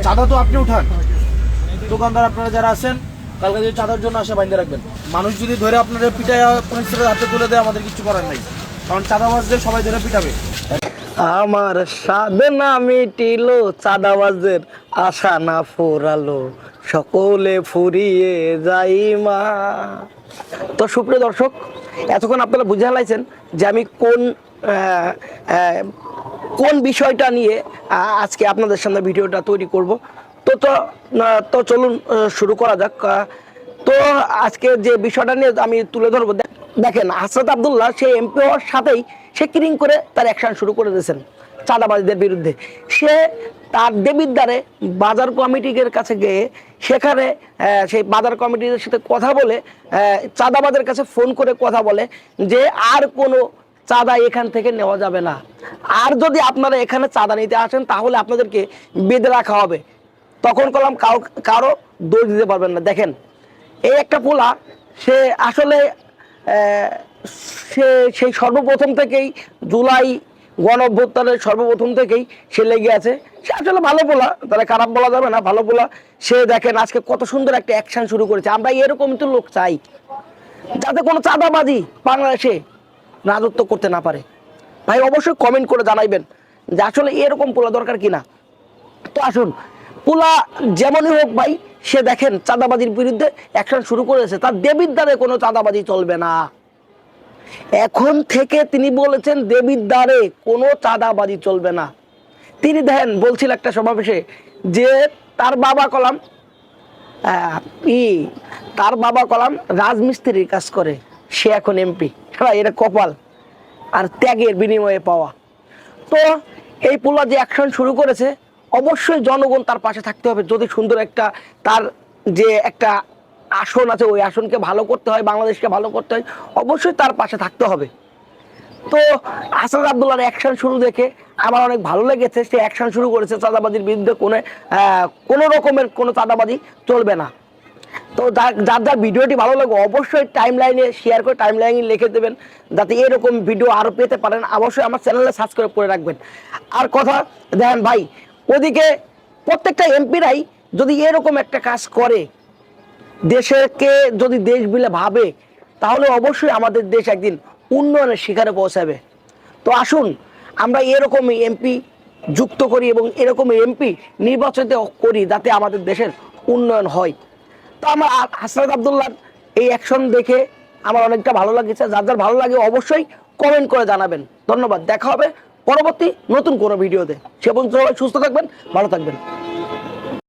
চাঁদা তো আপনি উঠান, দোকানদার আপনারা যারা আছেন কালকে যদি চাঁদার জন্য আসে বাইন্ধে রাখবেন। মানুষ যদি ধরে আপনাদের পিটায় পুলিশের হাতে তুলে দেয় আমাদের কিছু করার নাই, কারণ চাঁদাবাজদের সবাই ধরে পিটাবে। আমার সাধনা মিটিল, চাঁদাবাজের আশা না ফুরালো, সকলে ফুরিয়ে যাই মা। তো সুপ্রিয় দর্শক, এতক্ষণ আপনারা বুঝে হালাইছেন যে আমি কোন বিষয়টা নিয়ে আজকে আপনাদের সামনে ভিডিওটা তৈরি করব। তো চলুন শুরু করা যাক। তো আজকে যে বিষয়টা নিয়ে আমি তুলে ধরবো, দেখেন হাসরাত আব্দুল্লাহ সে এমপি হওয়ার সাথেই সে কিরিং করে তার অ্যাকশন শুরু করে দিয়েছেন চাঁদাবাজদের বিরুদ্ধে। সে তার দেবিদ্বারে বাজার কমিটির কাছে গিয়ে সেখানে সেই বাজার কমিটির সাথে কথা বলে চাঁদাবাজের কাছে ফোন করে কথা বলে যে আর কোনো চাঁদা এখান থেকে নেওয়া যাবে না, আর যদি আপনারা এখানে চাঁদা নিতে আসেন তাহলে আপনাদেরকে বেঁধে রাখা হবে। তখন কলাম কারো দোষ দিতে পারবেন না। দেখেন এই একটা পোলা, সে আসলে সেই সর্বপ্রথম থেকেই জুলাই গণ অভ্যুত্থানের সর্বপ্রথম থেকেই সে লেগে আছে। সে আসলে ভালো পোলা, তাহলে খারাপ বলা যাবে না, ভালো পোলা। সে দেখেন আজকে কত সুন্দর একটা অ্যাকশন শুরু করেছে। আমরা এরকম তো লোক চাই যাতে কোনো চাঁদাবাজি বাংলাদেশে রাজত্ব করতে না পারে। ভাই অবশ্যই কমেন্ট করে জানাইবেন যে আসলে এরকম পোলা দরকার কিনা। তো আসুন, পোলা যেমনই হোক ভাই, সে দেখেন চাঁদাবাজির বিরুদ্ধে অ্যাকশন শুরু করেছে। তার দেবিদ্বারে কোনো চাঁদাবাজি চলবে না। এখন থেকে তিনি বলেছেন দেবিদ্বারে কোনো চাঁদাবাজি চলবে না। তিনি দেখেন বলছিল একটা সমাবেশে যে তার বাবা কলাম রাজমিস্ত্রির কাজ করে, সে এখন এমপি। এটা কপাল আর ত্যাগের বিনিময়ে পাওয়া। তো এই পোলা যে অ্যাকশন শুরু করেছে, অবশ্যই জনগণ তার পাশে থাকতে হবে। যদি সুন্দর একটা তার যে একটা আসন আছে, ওই আসনকে ভালো করতে হয়, বাংলাদেশকে ভালো করতে হয়, অবশ্যই তার পাশে থাকতে হবে। তো হাসরাত আব্দুল্লাহর অ্যাকশন শুরু দেখে আমার অনেক ভালো লেগেছে। সে অ্যাকশন শুরু করেছে চাঁদাবাজির বিরুদ্ধে কোনো রকমের কোনো চাঁদাবাজি চলবে না। তো যার ভিডিওটি ভালো লাগে অবশ্যই টাইম লাইনে শেয়ার করে টাইম লাইনে লিখে দেবেন, যাতে এরকম ভিডিও আরও পেতে পারেন। অবশ্যই আমার চ্যানেলে সাবস্ক্রাইব করে রাখবেন। আর কথা দেখেন ভাই, ওদিকে প্রত্যেকটা এমপিরাই যদি এরকম একটা কাজ করে, দেশকে যদি দেশ বলে ভাবে, তাহলে অবশ্যই আমাদের দেশ একদিন উন্নয়নের শিখরে পৌঁছাবে। তো আসুন আমরা এরকম এমপি যুক্ত করি এবং এরকম এমপি নির্বাচিত করি, যাতে আমাদের দেশের উন্নয়ন হয়। তো আমার হাসরাত আব্দুল্লাহর এই অ্যাকশন দেখে আমার অনেকটা ভালো লাগছে। যার ভালো লাগে অবশ্যই কমেন্ট করে জানাবেন। ধন্যবাদ। দেখা হবে পরবর্তী নতুন কোনো ভিডিওতে। সে পর্যন্ত সবাই সুস্থ থাকবেন, ভালো থাকবেন।